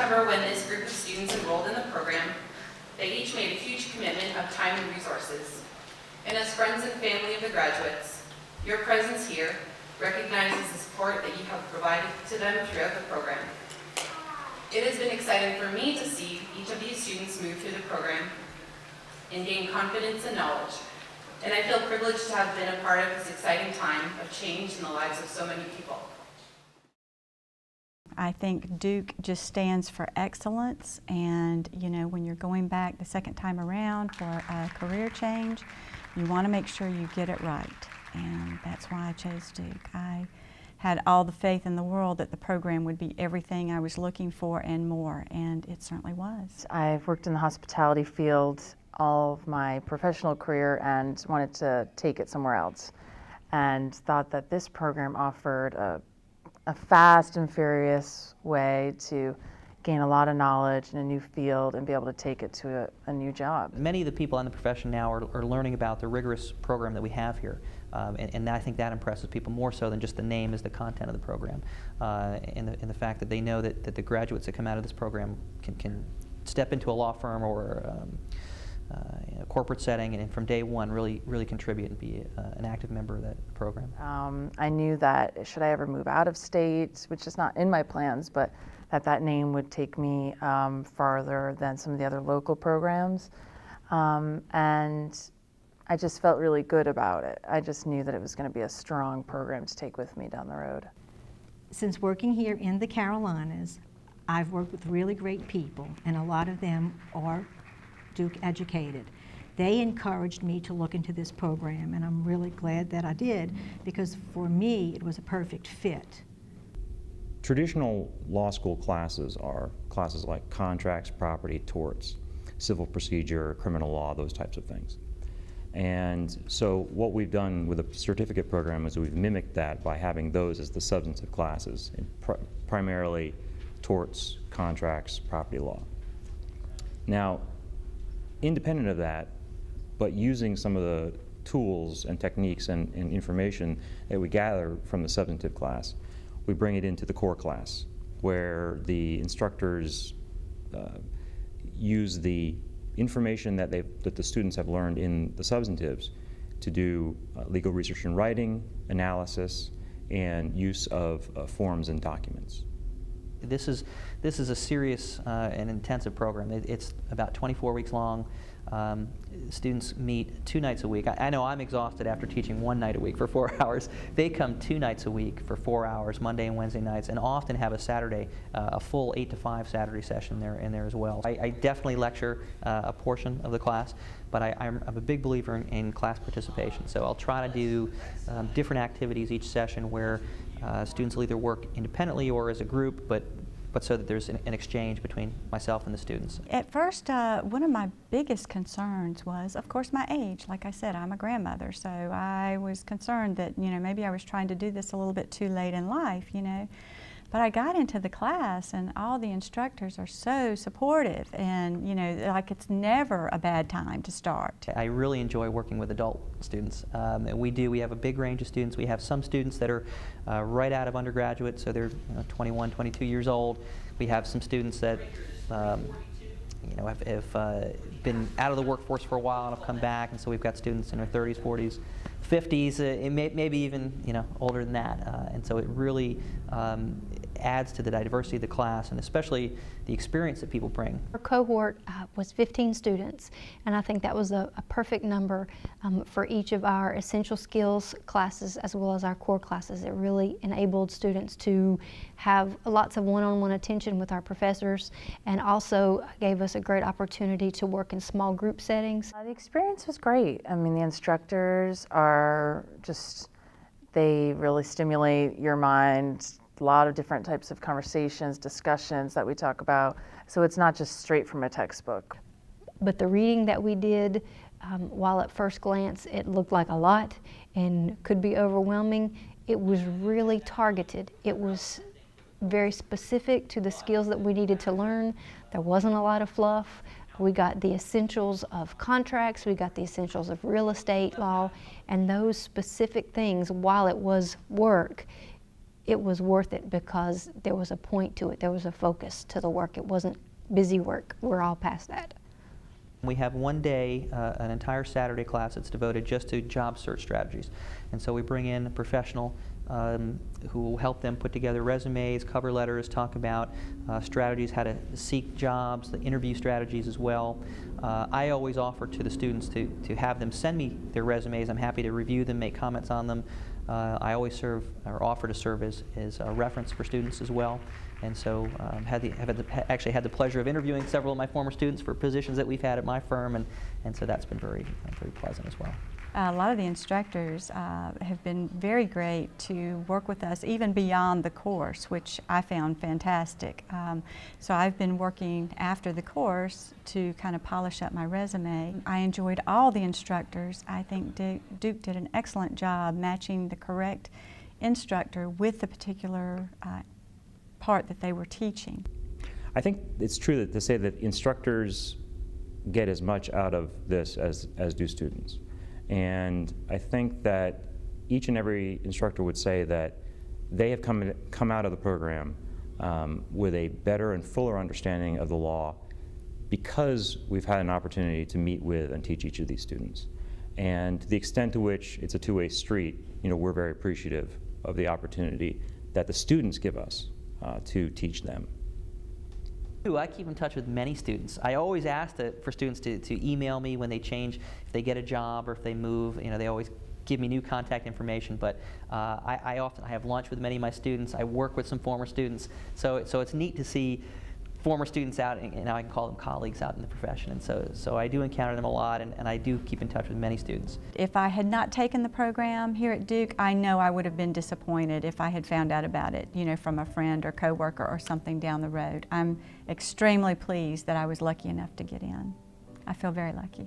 September, when this group of students enrolled in the program, they each made a huge commitment of time and resources. And as friends and family of the graduates, your presence here recognizes the support that you have provided to them throughout the program. It has been exciting for me to see each of these students move through the program and gain confidence and knowledge. And I feel privileged to have been a part of this exciting time of change in the lives of so many people. I think Duke just stands for excellence, and you know, when you're going back the second time around for a career change, you want to make sure you get it right, and that's why I chose Duke. I had all the faith in the world that the program would be everything I was looking for and more, and it certainly was. I've worked in the hospitality field all of my professional career and wanted to take it somewhere else, and thought that this program offered a fast and furious way to gain a lot of knowledge in a new field and be able to take it to a new job. Many of the people in the profession now are learning about the rigorous program that we have here, and I think that impresses people more so than just the name is the content of the program, and the fact that they know that the graduates that come out of this program can step into a law firm or a corporate setting and from day one really contribute and be an active member of that program. I knew that should I ever move out of state, which is not in my plans, but that name would take me farther than some of the other local programs, and I just felt really good about it. I just knew that it was going to be a strong program to take with me down the road. Since working here in the Carolinas, I've worked with really great people, and a lot of them are Duke educated. They encouraged me to look into this program, and I'm really glad that I did, because for me it was a perfect fit. Traditional law school classes are classes like contracts, property, torts, civil procedure, criminal law, those types of things. And so what we've done with the certificate program is we've mimicked that by having those as the substantive classes, primarily torts, contracts, property law. Now, independent of that, but using some of the tools and techniques and information that we gather from the substantive class, we bring it into the core class, where the instructors use the information that the students have learned in the substantives to do legal research and writing, analysis, and use of forms and documents. This is a serious and intensive program. It's about 24 weeks long. Students meet 2 nights a week. I know I'm exhausted after teaching 1 night a week for 4 hours. They come 2 nights a week for 4 hours, Monday and Wednesday nights, and often have a Saturday, a full 8 to 5 Saturday session in there as well. I definitely lecture a portion of the class, but I'm a big believer in class participation. So I'll try to do different activities each session where students will either work independently or as a group, but so that there's an exchange between myself and the students. At first, one of my biggest concerns was, of course, my age. Like I said, I'm a grandmother, so I was concerned that, you know, maybe I was trying to do this a little bit too late in life, you know. But I got into the class, and all the instructors are so supportive, and you know, like it's never a bad time to start. I really enjoy working with adult students. And we have a big range of students. We have some students that are right out of undergraduate, so they're 21, 22 years old. We have some students that have been out of the workforce for a while and have come back, and so we've got students in their 30s, 40s, 50s, maybe even older than that, and so it really adds to the diversity of the class, and especially the experience that people bring. Our cohort was 15 students, and I think that was a perfect number for each of our essential skills classes as well as our core classes. It really enabled students to have lots of one-on-one attention with our professors, and also gave us a great opportunity to work in small group settings. The experience was great. I mean, the instructors are they really stimulate your mind. A lot of different types of conversations, discussions that we talk about. So it's not just straight from a textbook. But the reading that we did, while at first glance it looked like a lot and could be overwhelming, it was really targeted. It was very specific to the skills that we needed to learn. There wasn't a lot of fluff. We got the essentials of contracts, we got the essentials of real estate law, and those specific things, while it was work, it was worth it because there was a point to it. There was a focus to the work. It wasn't busy work. We're all past that. We have one day, an entire Saturday class that's devoted just to job search strategies. And so we bring in a professional who will help them put together resumes, cover letters, talk about strategies, how to seek jobs, the interview strategies as well. I always offer to the students to have them send me their resumes. I'm happy to review them, make comments on them. I always serve or offer to serve as a reference for students as well. And so actually had the pleasure of interviewing several of my former students for positions that we've had at my firm, and so that's been very pleasant as well. A lot of the instructors have been very great to work with us even beyond the course, which I found fantastic. So I've been working after the course to kind of polish up my resume. I enjoyed all the instructors. I think Duke did an excellent job matching the correct instructor with the particular part that they were teaching. I think it's true to say that instructors get as much out of this as do students. And I think that each and every instructor would say that they have come out of the program with a better and fuller understanding of the law because we've had an opportunity to meet with and teach each of these students. And to the extent to which it's a two-way street, we're very appreciative of the opportunity that the students give us to teach them. I keep in touch with many students. I always ask for students to email me when they change, if they get a job or if they move. They always give me new contact information. But I often have lunch with many of my students. I work with some former students. So it's neat to see former students out, and now I can call them colleagues out in the profession. And so I do encounter them a lot, and I do keep in touch with many students. If I had not taken the program here at Duke, I know I would have been disappointed if I had found out about it, from a friend or coworker or something down the road. I'm extremely pleased that I was lucky enough to get in. I feel very lucky.